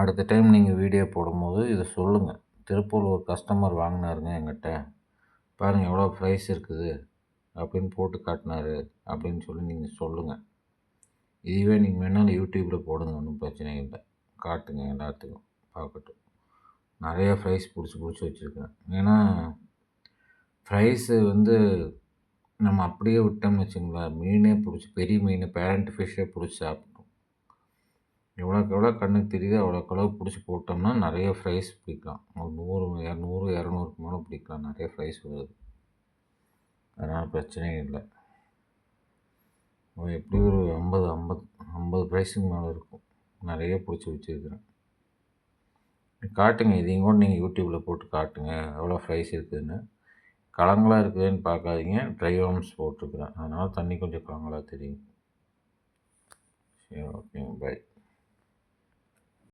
அடுத்த டைம் நீங்கள் வீடியோ போடும்போது இதை சொல்லுங்கள். திருப்பூர் ஒரு கஸ்டமர் வாங்கினாருங்க என்கிட்ட, பாருங்கள் எவ்வளோ ப்ரைஸ் இருக்குது அப்படின்னு போட்டு காட்டினாரு அப்படின்னு சொல்லி நீங்கள் சொல்லுங்கள். இதுவே நீங்கள் வேணாலும் யூடியூப்பில் போடுங்க, ஒன்றும் பிரச்சனை இல்லை. காட்டுங்க, எல்லாத்துக்கும் பார்க்கட்டும். நிறையா ப்ரைஸ் பிடிச்சி வச்சுருக்கேன். ஏன்னா ப்ரைஸு நம்ம அப்படியே விட்டோம்னு வச்சுங்களேன், மீனே பிடிச்சி பெரிய மீன் பேரண்ட் ஃபிஷ்ஷே பிடிச்சி சாப்பிட்டோம். எவ்வளோக்கு எவ்வளோ கண்ணுக்கு தெரியுதோ அவ்வளோக்கு எவ்வளோ பிடிச்சி போட்டோம்னா நிறைய ப்ரைஸ் பிடிக்கலாம். ஒரு 100, 200, 200க்கு மேலே பிடிக்கலாம். நிறைய ப்ரைஸ் வருது. அதனால் பிரச்சனையே இல்லை. எப்படி ஒரு 50 ப்ரைஸுக்கு மேலே இருக்கும். நிறைய பிடிச்சி வச்சுருக்கிறேன். காட்டுங்க, இதையும் கூட நீங்கள் யூடியூப்பில் போட்டு காட்டுங்க எவ்வளோ ப்ரைஸ் இருக்குதுன்னு. கலங்களாக இருக்குதுன்னு பார்க்காதீங்க, ட்ரை வார்ம்ஸ் போட்டிருக்குறேன். அதனால் தண்ணி கொஞ்சம் கலங்களாக தெரியும். சரி, ஓகேங்க, பை.